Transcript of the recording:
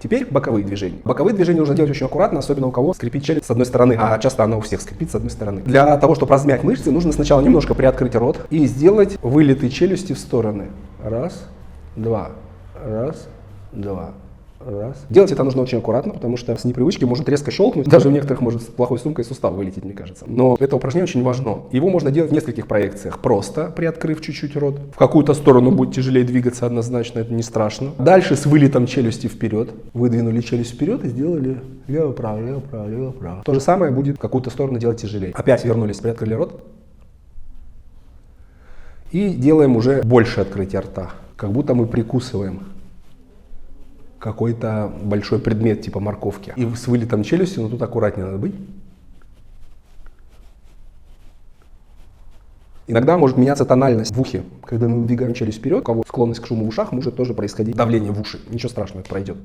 Теперь боковые движения. Боковые движения нужно делать очень аккуратно, особенно у кого скрипит челюсть с одной стороны, а часто она у всех скрипит с одной стороны. Для того, чтобы размять мышцы, нужно сначала немножко приоткрыть рот и сделать вылеты челюсти в стороны. Раз, два, раз, два. Раз. Делать это нужно очень аккуратно, потому что с непривычки может резко щелкнуть. Даже у некоторых может с плохой сумкой сустав вылететь, мне кажется. Но это упражнение очень важно. Его можно делать в нескольких проекциях. Просто приоткрыв чуть-чуть рот. В какую-то сторону будет тяжелее двигаться однозначно, это не страшно. Дальше с вылетом челюсти вперед. Выдвинули челюсть вперед и сделали лево-право, лево-право, лево-право. То же самое будет в какую-то сторону делать тяжелее. Опять вернулись, приоткрыли рот. И делаем уже больше открытия рта. Как будто мы прикусываем какой-то большой предмет типа морковки. И с вылетом челюсти, но тут аккуратнее надо быть. Иногда может меняться тональность в ухе. Когда мы двигаем челюсть вперед, у кого склонность к шуму в ушах, может тоже происходить давление в уши. Ничего страшного, это пройдет.